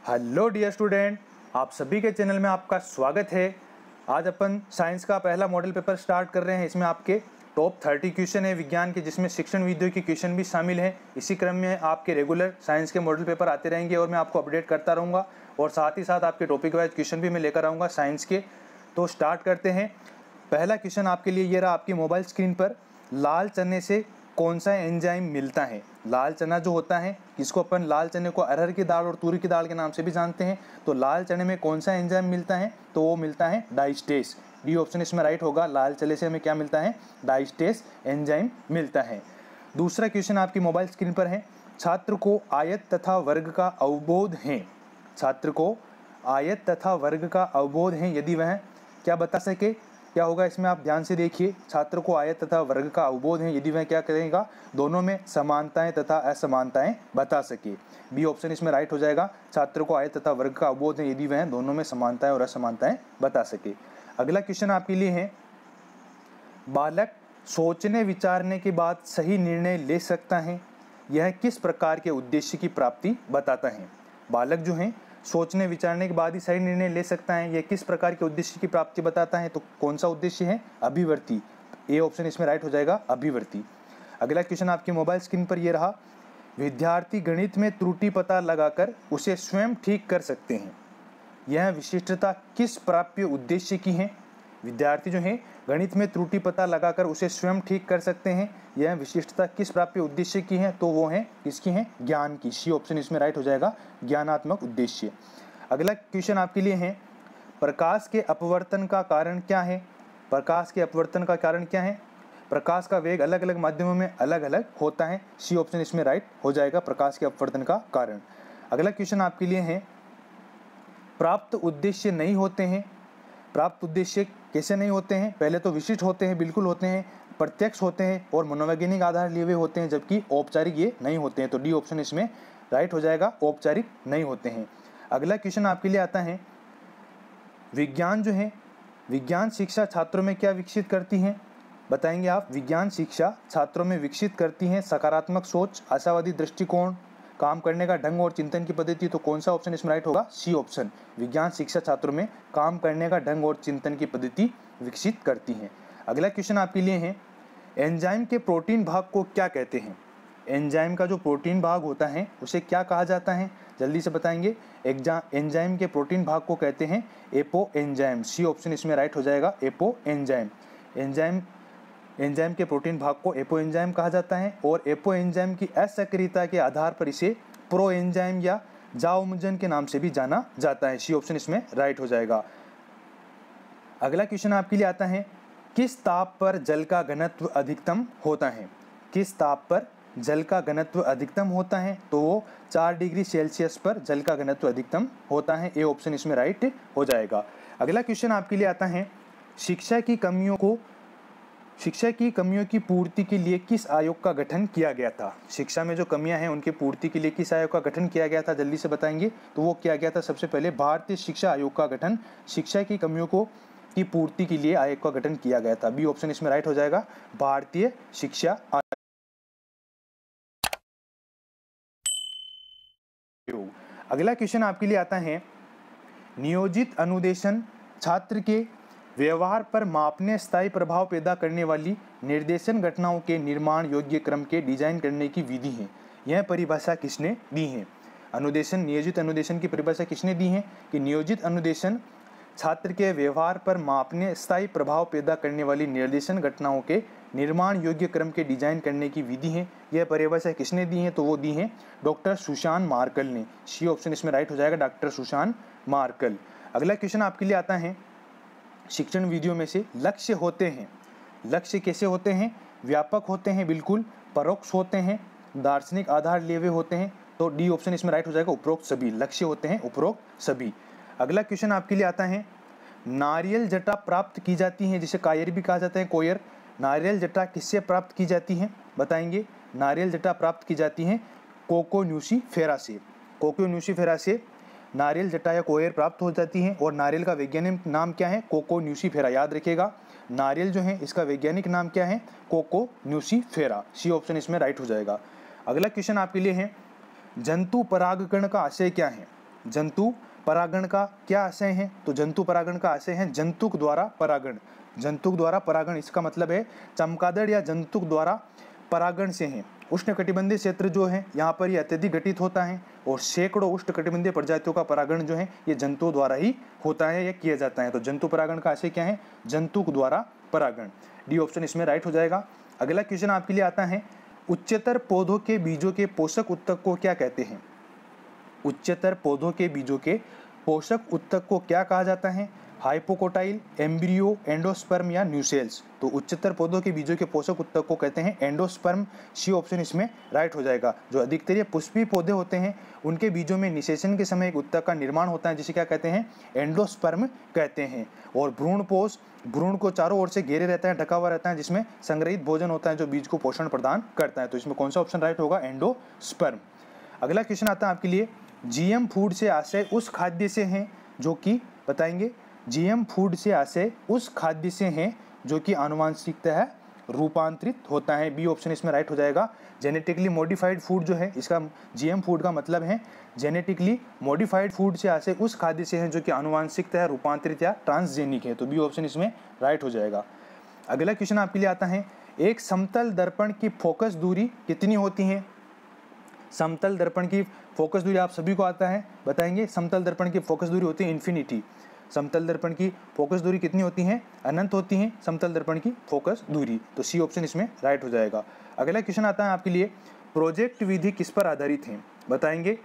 Hello dear student, आप सभी के चैनल में आपका स्वागत है। आज अपन साइंस का पहला मॉडल पेपर स्टार्ट कर रहे हैं। इसमें आपके टॉप 30 क्वेश्चन है विज्ञान के, जिसमें शिक्षण वीडियो के क्वेश्चन भी शामिल हैं। इसी क्रम में आपके रेगुलर साइंस के मॉडल पेपर आते रहेंगे और मैं आपको अपडेट करता रहूँगा और साथ ही साथ आपके टॉपिक वाइज क्वेश्चन भी मैं लेकर आऊँगा साइंस के। तो स्टार्ट करते हैं। पहला क्वेश्चन आपके लिए ये रहा आपकी मोबाइल स्क्रीन पर। लाल चने से कौन सा एंजाइम मिलता है? लाल चना जो होता है, इसको अपन लाल चने को अरहर की दाल और तूरी की दाल के नाम से भी जानते हैं। तो लाल चने में कौन सा एंजाइम मिलता है? तो वो मिलता है डाइस्टेस। डी ऑप्शन इसमें राइट होगा। लाल चने से हमें क्या मिलता है? डाइस्टेस एंजाइम मिलता है। दूसरा क्वेश्चन आपकी मोबाइल स्क्रीन पर है। छात्र को आयत तथा वर्ग का अवबोध है। छात्र को आयत तथा वर्ग का अवबोध है यदि वह क्या बता सके? क्या होगा इसमें? आप ध्यान से देखिए। छात्र को आयत तथा वर्ग का अवबोध है यदि वह क्या करेगा? दोनों में समानताएं तथा असमानताएं बता सके। बी ऑप्शन इसमें राइट हो जाएगा। छात्र को आयत तथा वर्ग का अवबोध है यदि वह दोनों में समानताएं और असमानताएं बता सके। अगला क्वेश्चन आपके लिए है, बालक सोचने विचारने के बाद सही निर्णय ले सकता है, यह किस प्रकार के उद्देश्य की प्राप्ति बताता है? बालक जो है सोचने विचारने के बाद ही सही निर्णय ले सकता है, यह किस प्रकार के उद्देश्य की प्राप्ति बताता है? तो कौन सा उद्देश्य है? अभिवृत्ति। ए ऑप्शन इसमें राइट हो जाएगा, अभिवृत्ति। अगला क्वेश्चन आपकी मोबाइल स्क्रीन पर यह रहा, विद्यार्थी गणित में त्रुटि पता लगाकर उसे स्वयं ठीक कर सकते हैं, यह विशिष्टता किस प्राप्य उद्देश्य की है? विद्यार्थी जो है गणित में त्रुटि पता लगाकर उसे स्वयं ठीक कर सकते हैं, यह विशिष्टता किस प्राप्य उद्देश्य की है? तो वो है किसकी है? ज्ञान की। सी ऑप्शन इसमें राइट हो जाएगा, ज्ञानात्मक उद्देश्य। अगला क्वेश्चन आपके लिए है, प्रकाश के अपवर्तन का कारण क्या है? प्रकाश के अपवर्तन का कारण क्या है? प्रकाश का वेग अलग अलग माध्यमों में अलग अलग होता है। सी ऑप्शन इसमें राइट हो जाएगा, प्रकाश के अपवर्तन का कारण। अगला क्वेश्चन आपके लिए है, प्राप्त उद्देश्य नहीं होते हैं। प्राप्त उद्देश्य कैसे नहीं होते हैं? पहले तो विशिष्ट होते हैं, बिल्कुल होते हैं, प्रत्यक्ष होते हैं और मनोवैज्ञानिक आधार लिए हुए होते हैं, जबकि औपचारिक ये नहीं होते हैं। तो डी ऑप्शन इसमें राइट हो जाएगा, औपचारिक नहीं होते हैं। अगला क्वेश्चन आपके लिए आता है, विज्ञान जो है, विज्ञान शिक्षा छात्रों में क्या विकसित करती है? बताएंगे आप। विज्ञान शिक्षा छात्रों में विकसित करती है सकारात्मक सोच, आशावादी दृष्टिकोण, काम करने का ढंग और चिंतन की पद्धति। तो कौन सा ऑप्शन इसमें राइट होगा? C option. विज्ञान शिक्षा छात्रों में काम करने का ढंग और चिंतन की पद्धति विकसित करती है। अगला क्वेश्चन आपके लिए है, एंजाइम के प्रोटीन भाग को क्या कहते हैं? एंजाइम का जो प्रोटीन भाग होता है उसे क्या कहा जाता है? जल्दी से बताएंगे। एंजाइम के प्रोटीन भाग को कहते हैं एपो एंजाइम। सी ऑप्शन इसमें राइट हो जाएगा, एपो एंजाइम। एंजाइम के प्रोटीन भाग को एपो एंजाइम कहा जाता है और एपो एंजाइम की असक्रियता के आधार पर इसे प्रो एंजाइम या जाओमुजन के नाम से भी जाना जाता है। सी ऑप्शन इसमें राइट हो जाएगा। अगला क्वेश्चन आपके लिए आता है, किस ताप पर जल का घनत्व अधिकतम होता है? किस ताप पर जल का घनत्व अधिकतम होता है? तो वो 4 डिग्री सेल्सियस पर जल का घनत्व अधिकतम होता है। ए ऑप्शन इसमें राइट हो जाएगा। अगला क्वेश्चन आपके लिए आता है, शिक्षा की कमियों की पूर्ति के लिए किस आयोग का गठन किया गया था? शिक्षा में जो कमियां हैं उनकी पूर्ति के लिए किस आयोग का गठन किया गया था? जल्दी से बताएंगे। तो वो किया गया था सबसे पहले भारतीय शिक्षा आयोग का गठन शिक्षा की कमियों की पूर्ति के लिए आयोग का गठन किया गया था। बी ऑप्शन इसमें राइट हो जाएगा, भारतीय शिक्षा आयोग। अगला क्वेश्चन आपके लिए आता है, नियोजित अनुदेशन छात्र के व्यवहार पर मापने स्थायी प्रभाव पैदा करने वाली निर्देशन घटनाओं के निर्माण योग्य क्रम के डिजाइन करने की विधि है, यह परिभाषा किसने दी है? अनुदेशन, नियोजित अनुदेशन की परिभाषा किसने दी है? कि नियोजित अनुदेशन छात्र के व्यवहार पर मापने स्थायी प्रभाव पैदा करने वाली निर्देशन घटनाओं के निर्माण योग्य क्रम के डिजाइन करने की विधि है, यह परिभाषा किसने दी है? तो वो दी है डॉक्टर सुशान मार्कल ने। सी ऑप्शन इसमें राइट हो जाएगा, डॉक्टर सुशान मार्कल। अगला क्वेश्चन आपके लिए आता है, शिक्षण वीडियो में से लक्ष्य होते हैं, लक्ष्य कैसे होते हैं? व्यापक होते हैं, बिल्कुल, परोक्ष होते हैं, दार्शनिक आधार लिए हुए होते हैं। तो डी ऑप्शन इसमें राइट हो जाएगा, उपरोक्त सभी। लक्ष्य होते हैं उपरोक्त सभी। अगला क्वेश्चन आपके लिए आता है, नारियल जटा प्राप्त की जाती है, जिसे कायर भी कहा जाता है, कोयर। नारियल जटा किससे प्राप्त की जाती है? बताएंगे। नारियल जटा प्राप्त की जाती है कोकोन्यूसीफेरा से। कोकोन्यूसीफेरा से नारियल जटा या कोयर प्राप्त हो जाती है और नारियल का वैज्ञानिक नाम क्या है? कोकोन्यूसीफेरा। याद रखिएगा, नारियल जो है इसका वैज्ञानिक नाम क्या है? कोकोन्यूसीफेरा। सी ऑप्शन इसमें राइट हो जाएगा। अगला क्वेश्चन आपके लिए है, जंतु परागकण का आशय क्या है? जंतु परागण का क्या आशय है? तो जंतु परागण का आशय है जंतुक द्वारा परागण। जंतुक द्वारा परागण इसका मतलब है चमगादड़ या जंतुक द्वारा परागण से है। उष्णकटिबंधीय क्षेत्र जो है यहाँ पर ये अत्यधिक घटित होता है और सैकड़ों उष्णकटिबंधीय प्रजातियों का परागण जो है ये जंतुओं द्वारा ही होता है या किया जाता है। तो जंतु परागण का आशय क्या है? जंतुक द्वारा परागण। डी ऑप्शन इसमें राइट हो जाएगा। अगला क्वेश्चन आपके लिए आता है, उच्चतर पौधों के बीजों के पोषक उत्तक को क्या कहते हैं? उच्चतर पौधों के बीजों के पोषक उत्तक को क्या कहा जाता है? हाइपोकोटाइल, एम्ब्रियो, एंडोस्पर्म या न्यूसेल्स। तो उच्चतर पौधों के बीजों के पोषक उत्तक को कहते हैं एंडोस्पर्म। सी ऑप्शन इसमें राइट हो जाएगा। जो अधिकतर पुष्पीय पौधे होते हैं उनके बीजों में निषेचन के समय एक उत्तक का निर्माण होता है जिसे क्या कहते हैं? एंडोस्पर्म कहते हैं। और भ्रूणपोष, भ्रूण को चारों ओर से घेरे रहता है, ढका हुआ रहता है, जिसमें संग्रहित भोजन होता है जो बीज को पोषण प्रदान करता है। तो इसमें कौन सा ऑप्शन राइट होगा? एंडोस्पर्म। अगला क्वेश्चन आता है आपके लिए, जीएम फूड से आशय उस खाद्य से है जो कि, बताएंगे, जीएम फूड से आशय उस खाद्य से हैं जो कि आनुवांशिकतः रूपांतरित होता है। बी ऑप्शन इसमें राइट हो जाएगा। जेनेटिकली मॉडिफाइड फूड जो है, इसका जीएम फूड का मतलब है जेनेटिकली मॉडिफाइड फूड से आशय उस खाद्य से हैं जो कि आनुवांशिकतः रूपांतरित या ट्रांसजेनिक है। तो बी ऑप्शन इसमें राइट हो जाएगा। अगला क्वेश्चन आपके लिए आता है, एक समतल दर्पण की फोकस दूरी कितनी होती है? समतल दर्पण की फोकस दूरी आप सभी को आता है, बताएंगे। समतल दर्पण की फोकस दूरी होती है इन्फिनिटी। समतल दर्पण की फोकस दूरी कितनी होती है? अनंत होती है समतल दर्पण की फोकस दूरी। तो सी ऑप्शन इसमें राइट हो जाएगा। अगला क्वेश्चन आता है आपके लिए, प्रोजेक्ट विधि किस पर आधारित है? बताएंगे।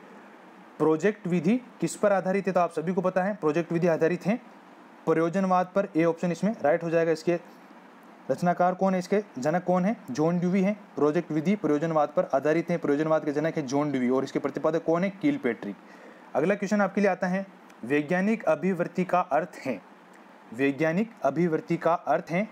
प्रोजेक्ट विधि किस पर आधारित है? तो आप सभी को पता है प्रोजेक्ट विधि आधारित है प्रयोजनवाद पर। ए ऑप्शन इसमें राइट हो जाएगा। इसके रचनाकार कौन है? इसके जनक कौन है? जॉन ड्यूवी है। प्रोजेक्ट विधि प्रयोजनवाद पर आधारित है, प्रयोजनवाद के जनक है जॉन ड्यूवी और इसके प्रतिपादक कौन है? किलपेट्रिक। अगला क्वेश्चन आपके लिए आता है, वैज्ञानिक अभिवृत्ति का अर्थ है। वैज्ञानिक अभिवृत्ति का अर्थ है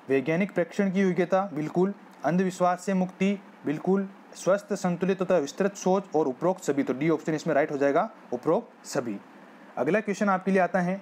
वैज्ञानिक प्रेक्षण की योग्यता, बिल्कुल। अंधविश्वास से मुक्ति, बिल्कुल। स्वस्थ, संतुलित तथा विस्तृत सोच और उपरोक्त सभी। तो डी ऑप्शन इसमें राइट हो जाएगा, उपरोक्त सभी। अगला क्वेश्चन आपके लिए आता है,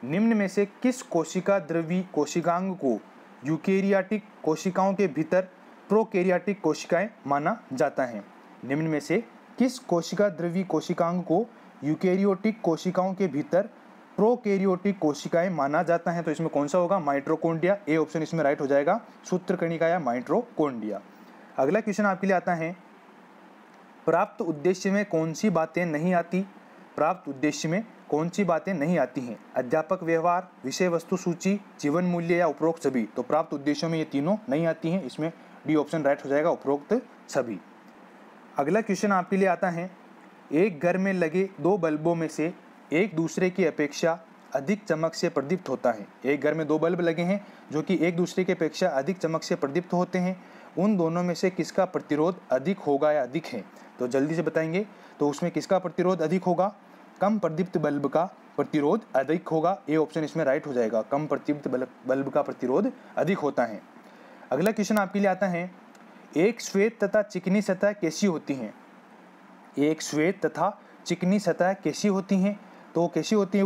निम्न में से किस कोशिका द्रवी कोशिकांग को यूकेरियाटिक कोशिकाओं के भीतर प्रोकैरियोटिक कोशिकाएं माना जाता है? निम्न में से किस कोशिका द्रवी कोशिकांग को यूकेरियोटिक कोशिकाओं के भीतर प्रोकैरियोटिक कोशिकाएं माना जाता है? तो इसमें कौन सा होगा? माइटोकॉन्ड्रिया। ए ऑप्शन इसमें राइट हो जाएगा, सूत्रकणिका या माइटोकॉन्ड्रिया। अगला क्वेश्चन आपके लिए आता है, प्राप्त उद्देश्य में कौन सी बातें नहीं आती? प्राप्त उद्देश्य में कौन सी बातें नहीं आती हैं? अध्यापक व्यवहार, विषय वस्तु सूची, जीवन मूल्य या उपरोक्त सभी। तो प्राप्त उद्देश्यों में ये तीनों नहीं आती हैं। इसमें डी ऑप्शन राइट हो जाएगा, उपरोक्त सभी। अगला क्वेश्चन आपके लिए आता है, एक घर में लगे दो बल्बों में से एक दूसरे की अपेक्षा अधिक चमक से प्रदीप्त होता है। एक घर में दो बल्ब लगे हैं जो कि एक दूसरे की अपेक्षा अधिक चमक से प्रदीप्त होते हैं। उन दोनों में से किसका प्रतिरोध अधिक होगा या अधिक है? तो जल्दी से बताएंगे। तो उसमें किसका प्रतिरोध अधिक होगा? कम प्रदीप्त बल्ब का प्रतिरोध अधिक होगा। ए ऑप्शन इसमें राइट हो जाएगा, कम प्रदीप्त बल्ब का प्रतिरोध अधिक होता है। अगला क्वेश्चन आपके लिए आता है, एक श्वेत तथा चिकनी सतह कैसी होती है? एक श्वेत तथा चिकनी सतह कैसी होती हैं? तो कैसी होती है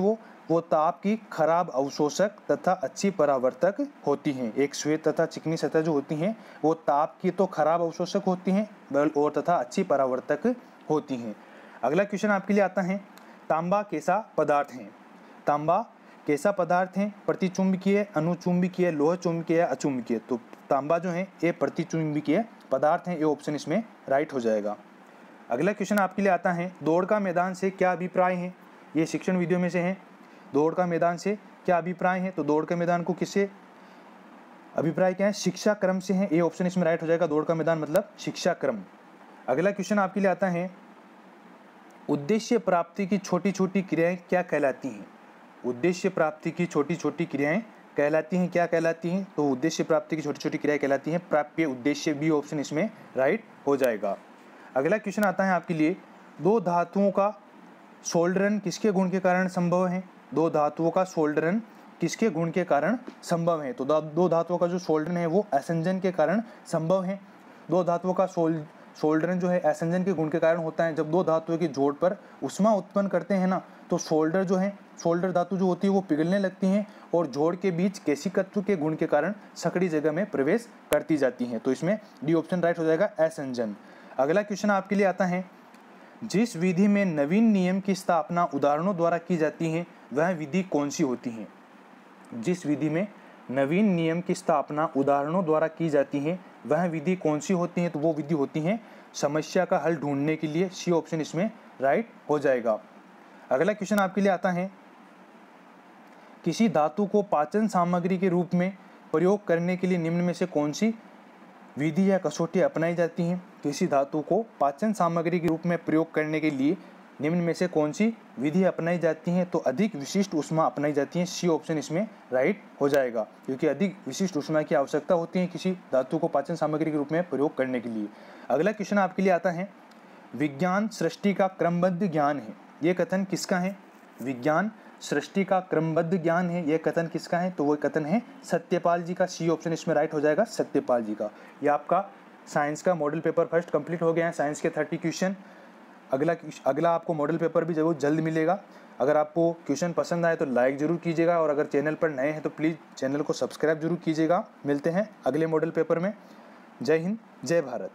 वो ताप की खराब अवशोषक तथा अच्छी परावर्तक होती हैं। एक श्वेत तथा चिकनी सतह जो होती हैं वो ताप की तो खराब अवशोषक होती हैं और तथा अच्छी परावर्तक होती हैं। अगला क्वेश्चन आपके लिए आता है, तांबा कैसा पदार्थ है? तांबा कैसा पदार्थ है? प्रतिचुंबकीय, अनुचुंबकीय, लोह चुंबकीय या अचुंबकीय? तो तांबा जो है ये प्रतिचुंबकीय पदार्थ है। ये ऑप्शन इसमें राइट हो जाएगा। अगला क्वेश्चन आपके लिए आता है, दौड़ का मैदान से क्या अभिप्राय है? ये शिक्षण वीडियो में से है। दौड़ का मैदान से क्या अभिप्राय है? तो दौड़ के मैदान को किससे अभिप्राय क्या है? शिक्षा क्रम से है। ये ऑप्शन इसमें राइट हो जाएगा, दौड़ का मैदान मतलब शिक्षा क्रम। अगला क्वेश्चन आपके लिए आता है, उद्देश्य प्राप्ति की छोटी छोटी क्रियाएं क्या कहलाती हैं? उद्देश्य प्राप्ति की छोटी छोटी क्रियाएं कहलाती हैं, क्या कहलाती हैं? तो उद्देश्य प्राप्ति की छोटी छोटी क्रियाएं कहलाती हैं प्राप्य उद्देश्य। बी ऑप्शन इसमें राइट हो जाएगा। अगला क्वेश्चन आता है आपके लिए, दो धातुओं का सोल्डरन किसके गुण के कारण संभव है? दो धातुओं का सोल्डरन किसके गुण के कारण संभव है? तो दो धातुओं का जो सोल्डरन है वो असंजन के कारण संभव है। दो धातुओं का सोल्डरन जो है असंजन के गुण के कारण होता है। जब दो धातुओं की जोड़ पर उष्मा उत्पन्न करते हैं ना, तो सोल्डर जो है, सोल्डर धातु जो होती है वो पिघलने लगती हैं और जोड़ के बीच केशिकत्व के गुण के कारण सकड़ी जगह में प्रवेश करती जाती हैं। तो इसमें डी ऑप्शन राइट हो जाएगा, असंजन। अगला क्वेश्चन आपके लिए आता है, जिस विधि में नवीन नियम की स्थापना उदाहरणों द्वारा की जाती है वह विधि कौन सी होती है? जिस विधि में नवीन नियम की स्थापना उदाहरणों द्वारा की जाती है वह विधि कौन सी होती है? तो वो विधि होती है समस्या का हल ढूंढने के लिए। सी ऑप्शन इसमें राइट हो जाएगा। अगला क्वेश्चन आपके लिए आता है, किसी धातु को पाचन सामग्री के रूप में प्रयोग करने के लिए निम्न में से कौन सी विधि या कसौटी अपनाई जाती है? किसी धातु को पाचन सामग्री के रूप में प्रयोग करने के लिए निम्न में से कौन सी विधि अपनाई जाती है? तो अधिक विशिष्ट ऊष्मा अपनाई जाती है। सी ऑप्शन इसमें राइट हो जाएगा, क्योंकि अधिक विशिष्ट ऊष्मा की आवश्यकता होती है किसी धातु को पाचन सामग्री के रूप में प्रयोग करने के लिए। अगला क्वेश्चन आपके लिए आता है, विज्ञान सृष्टि का क्रमबद्ध ज्ञान है, ये कथन किसका है? विज्ञान सृष्टि का क्रमबद्ध ज्ञान है, यह कथन किसका है? तो वो कथन है सत्यपाल जी का। सी ऑप्शन इसमें राइट हो जाएगा, सत्यपाल जी का। ये आपका साइंस का मॉडल पेपर फर्स्ट कंप्लीट हो गया है। साइंस के 30 क्वेश्चन। अगला आपको मॉडल पेपर भी जरूर जल्द मिलेगा। अगर आपको क्वेश्चन पसंद आए तो लाइक जरूर कीजिएगा, और अगर चैनल पर नए हैं तो प्लीज़ चैनल को सब्सक्राइब जरूर कीजिएगा। मिलते हैं अगले मॉडल पेपर में। जय हिंद, जय भारत।